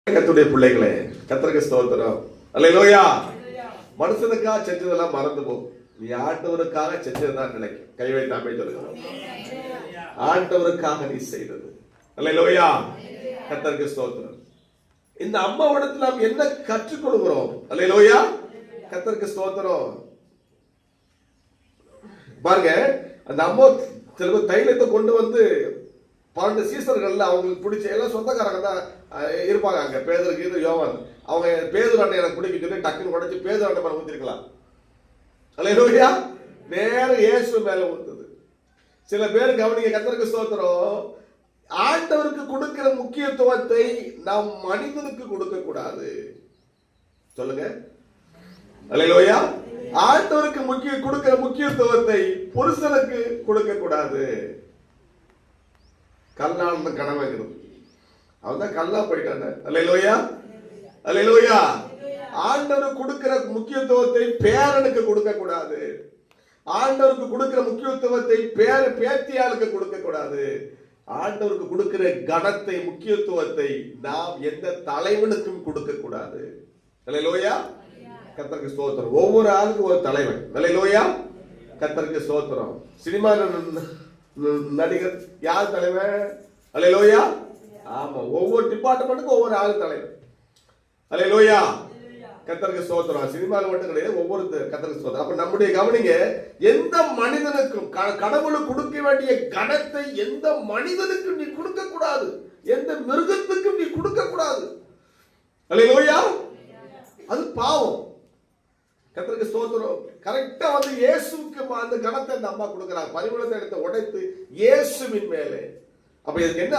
கர்த்தருடைய பிள்ளைகளே, கர்த்தருக்கு ஸ்தோத்திரம். அல்லேலூயா. மனுஷனுக்காக செஞ்சதெல்லாம் மறந்து போகும். நீ ஆண்டவருக்காக செஞ்சதுதான் நினைக்கும். கை வைத்தாமே சொல்லுங்க. ஆண்டவருக்காக நீ செய்தது. அல்லேலூயா. கர்த்தருக்கு ஸ்தோத்திரம். இந்த அம்மாவிடத்தில் நாம் என்ன கற்றுக் கொடுக்கிறோம்? அல்லேலூயா. கர்த்தருக்கு ஸ்தோத்திரம். பாருங்க, அந்த அம்மா சில தைலத்தை கொண்டு வந்து 12 சீசர்கள் அவங்களுக்கு பிடிச்ச எல்லாம் சொந்தக்காரங்க தான் இருப்பாங்க. அங்க பேதர் கீது யோவான், அவங்க பேதர் அண்ணன் எனக்கு பிடிக்கும் சொல்லி டக்குன்னு உடைச்சு பேதர் அண்ணன் மேல ஊத்திருக்கலாம். அல்லேலூயா. நேரம் இயேசு மேல ஊத்துது. சில பேர் கவனிக்க, கர்த்தருக்கு ஸ்தோத்திரம், ஆண்டவருக்கு கொடுக்கிற முக்கியத்துவத்தை நாம் மனிதனுக்கு கொடுக்க கூடாது. சொல்லுங்க. அல்லேலூயா. ஆண்டவருக்கு கொடுக்கிற முக்கியத்துவத்தை புருஷனுக்கு கொடுக்க கூடாது. கல்லான கனவுங்கிறது அவன் தான் கல்லா போயிட்டான. அல்லேலூயா. அல்லேலூயா. ஆண்டவருக்கு கொடுக்கிற முக்கியத்துவத்தை பேரனுக்கு கொடுக்க கூடாது. ஆண்டவருக்கு கொடுக்கிற முக்கியத்துவத்தை பேத்தியாளுக்கு கொடுக்க கூடாது. ஆண்டவருக்கு கொடுக்கிற கனத்தை முக்கியத்துவத்தை நாம் எந்த தலைவனுக்கும் கொடுக்க கூடாது. அல்லேலூயா. கர்த்தருக்கு ஸ்தோத்திரம். ஒவ்வொரு ஆளுக்கும் ஒரு தலைவன். அல்லேலூயா. கர்த்தருக்கு ஸ்தோத்திரம். சினிமா நடிகர் யார் தலைவன்? அல்லேலூயா. ஆமா, ஒவ்வொரு டிபார்ட்மெண்ட்டுக்கும் ஒவ்வொரு ஆள் தலைவன். அல்லேலூயா. கர்த்தருக்கு ஸ்தோத்திரம். சினிமாவில் மட்டும் கிடையாது, ஒவ்வொரு கர்த்தருக்கு ஸ்தோத்திரம். அப்ப நம்முடைய கவனிங்க, எந்த மனிதனுக்கும் கடவுளுக்கு கொடுக்க வேண்டிய கணத்தை எந்த மனிதனுக்கும் நீ கொடுக்க கூடாது. எந்த மிருகத்துக்கும் நீ கொடுக்க கூடாது. அல்லேலூயா. அது பாவம். கர்த்தருக்கு ஸ்தோத்திரம். கரெக்டா வந்து இயேசுவுக்கு அந்த கணத்தை அந்த அம்மா கொடுக்கிறாங்க. பரிமளத்தை எடுத்து உடைத்து இயேசுவின் மேலே. அப்ப இதுக்கு என்ன